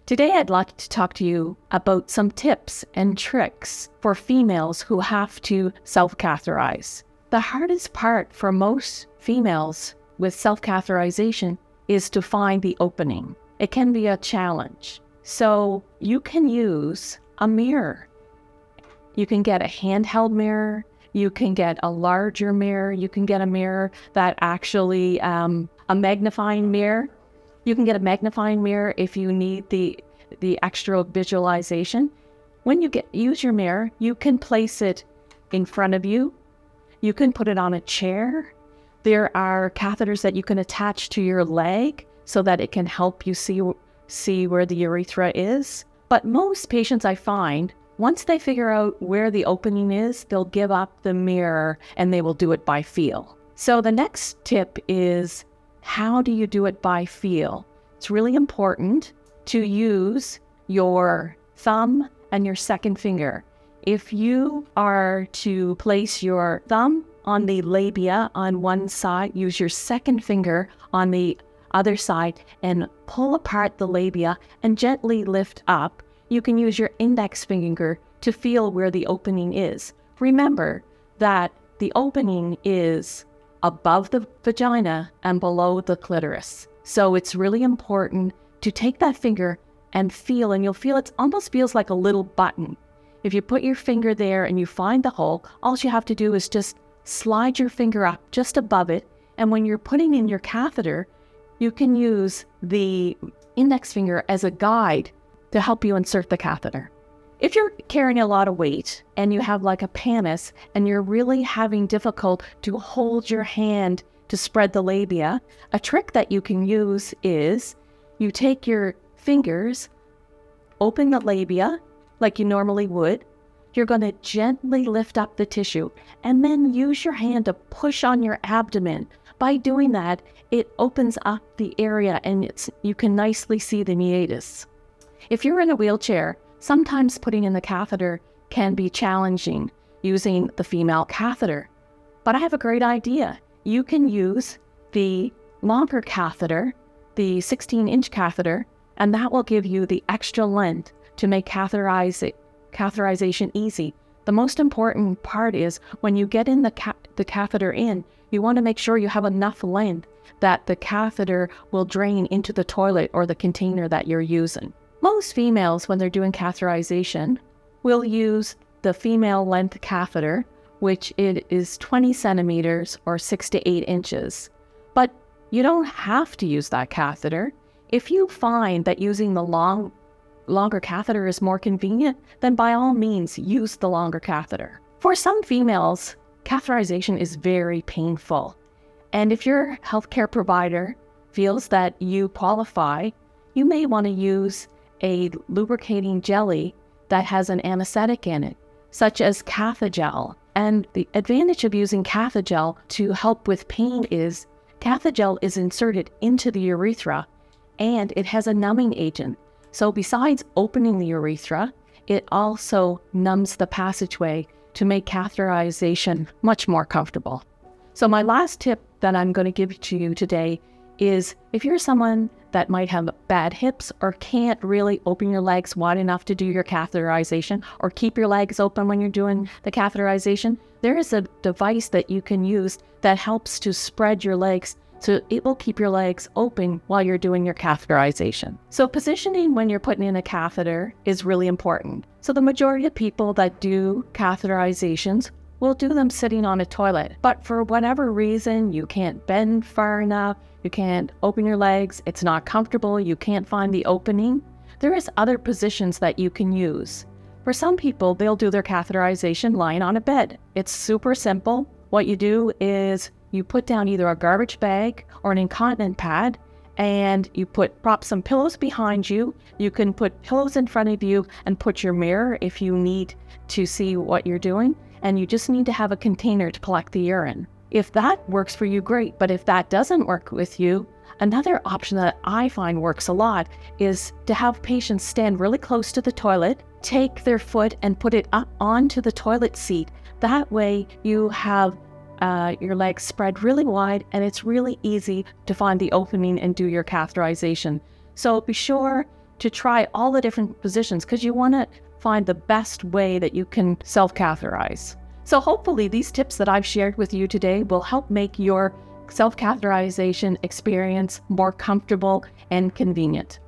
Today, I'd like to talk to you about some tips and tricks for females who have to self-catheterize. The hardest part for most females with self-catheterization is to find the opening. It can be a challenge. So you can use a mirror. You can get a handheld mirror. You can get a larger mirror. You can get a mirror that actually, a magnifying mirror. You can get a magnifying mirror if you need the extra visualization. When you use your mirror, you can place it in front of you. You can put it on a chair. There are catheters that you can attach to your leg so that it can help you see where the urethra is. But most patients, I find, once they figure out where the opening is, they'll give up the mirror and they will do it by feel. So the next tip is, how do you do it by feel? It's really important to use your thumb and your second finger. If you are to place your thumb on the labia on one side, use your second finger on the other side and pull apart the labia and gently lift up. You can use your index finger to feel where the opening is. Remember that the opening is above the vagina and below the clitoris. So it's really important to take that finger and feel, and you'll feel it almost feels like a little button. If you put your finger there and you find the hole, all you have to do is just slide your finger up just above it. And when you're putting in your catheter, you can use the index finger as a guide to help you insert the catheter. If you're carrying a lot of weight and you have like a pannus and you're really having difficult to hold your hand to spread the labia, a trick that you can use is you take your fingers, open the labia like you normally would. You're going to gently lift up the tissue and then use your hand to push on your abdomen. By doing that, it opens up the area and you can nicely see the meatus. If you're in a wheelchair, sometimes putting in the catheter can be challenging using the female catheter. But I have a great idea. You can use the longer catheter, the 16-inch catheter, and that will give you the extra length to make catheterization easy. The most important part is when you get in the catheter in, you want to make sure you have enough length that the catheter will drain into the toilet or the container that you're using. Most females, when they're doing catheterization, will use the female length catheter, which it is 20 centimeters or 6 to 8 inches. But you don't have to use that catheter. If you find that using the longer catheter is more convenient, then by all means use the longer catheter. For some females, catheterization is very painful. And if your healthcare provider feels that you qualify, you may want to use a lubricating jelly that has an anesthetic in it, such as Cathegel. And the advantage of using Cathegel to help with pain is Cathegel is inserted into the urethra and it has a numbing agent. So besides opening the urethra, it also numbs the passageway to make catheterization much more comfortable. So my last tip that I'm going to give to you today is if you're someone that might have bad hips or can't really open your legs wide enough to do your catheterization or keep your legs open when you're doing the catheterization, there is a device that you can use that helps to spread your legs so it will keep your legs open while you're doing your catheterization. So positioning when you're putting in a catheter is really important. So the majority of people that do catheterizations will do them sitting on a toilet. But for whatever reason, you can't bend far enough, you can't open your legs, it's not comfortable, you can't find the opening, there is other positions that you can use. For some people, they'll do their catheterization lying on a bed. It's super simple. What you do is you put down either a garbage bag or an incontinent pad and you prop some pillows behind you. You can put pillows in front of you and put your mirror if you need to see what you're doing. And you just need to have a container to collect the urine. If that works for you, great. But if that doesn't work with you, another option that I find works a lot is to have patients stand really close to the toilet, take their foot and put it up onto the toilet seat. That way you have your legs spread really wide and it's really easy to find the opening and do your catheterization. So be sure to try all the different positions because you want to find the best way that you can self-catheterize. So hopefully these tips that I've shared with you today will help make your self-catheterization experience more comfortable and convenient.